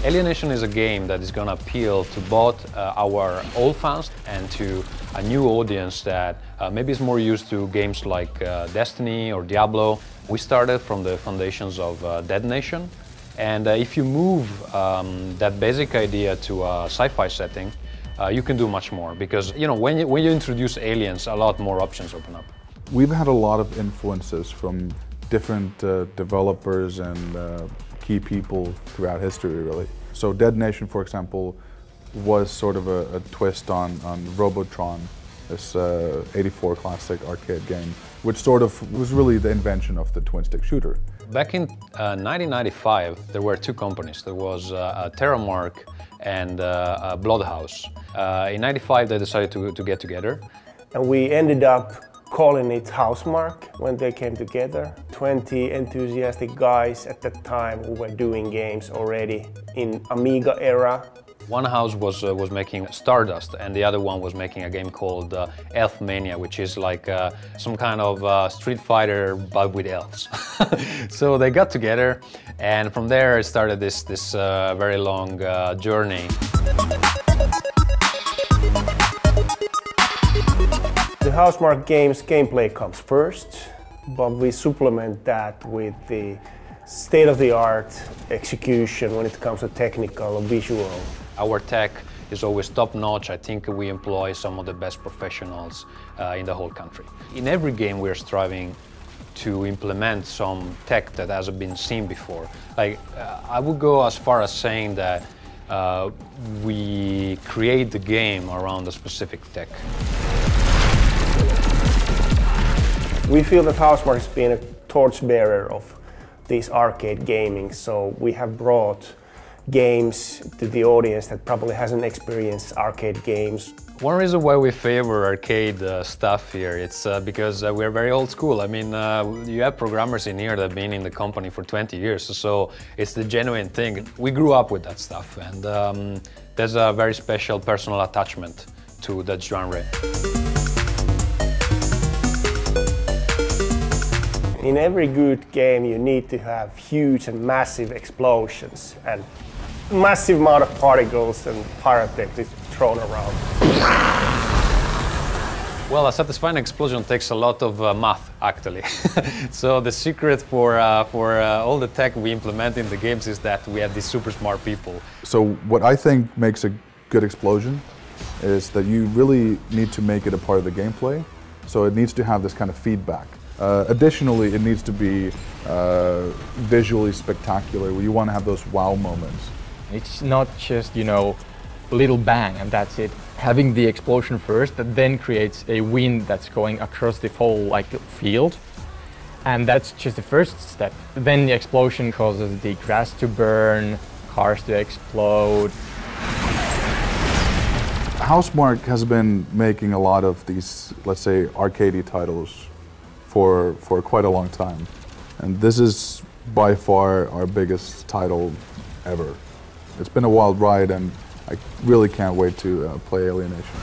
Alienation is a game that is going to appeal to both our old fans and to a new audience that maybe is more used to games like Destiny or Diablo. We started from the foundations of Dead Nation, and if you move that basic idea to a sci-fi setting, you can do much more, because when you introduce aliens, a lot more options open up. We've had a lot of influences from different developers and key people throughout history, really. So Dead Nation, for example, was sort of a twist on Robotron, this '84 classic arcade game, which sort of was really the invention of the twin-stick shooter. Back in 1995, there were two companies. There was Terramark and Bloodhouse. In '95, they decided to get together. And we ended up calling it Housemarque when they came together. 20 enthusiastic guys at that time who were doing games already in Amiga era. One house was making Stardust, and the other one was making a game called Elfmania, which is like some kind of Street Fighter but with elves. So they got together, and from there it started this very long journey. The Housemarque game's gameplay comes first, but we supplement that with the state-of-the-art execution when it comes to technical or visual. Our tech is always top-notch. I think we employ some of the best professionals in the whole country. In every game we're striving to implement some tech that hasn't been seen before. Like, I would go as far as saying that we create the game around a specific tech. We feel that Housemarque has been a torchbearer of this arcade gaming, so we have brought games to the audience that probably hasn't experienced arcade games. One reason why we favor arcade stuff here, it's because we're very old school. I mean, you have programmers in here that have been in the company for 20 years, so it's the genuine thing. We grew up with that stuff, and there's a very special personal attachment to that genre. In every good game you need to have huge and massive explosions and massive amount of particles and pyrotechnics thrown around. Well, a satisfying explosion takes a lot of math, actually. So the secret for all the tech we implement in the games is that we have these super smart people. So what I think makes a good explosion is that you really need to make it a part of the gameplay. So it needs to have this kind of feedback. Additionally, it needs to be visually spectacular, where you want to have those wow moments. It's not just, little bang and that's it. Having the explosion first, that then creates a wind that's going across the whole field. And that's just the first step. Then the explosion causes the grass to burn, cars to explode. Housemarque has been making a lot of these, let's say, arcadey titles for quite a long time. And this is by far our biggest title ever. It's been a wild ride, and I really can't wait to play Alienation.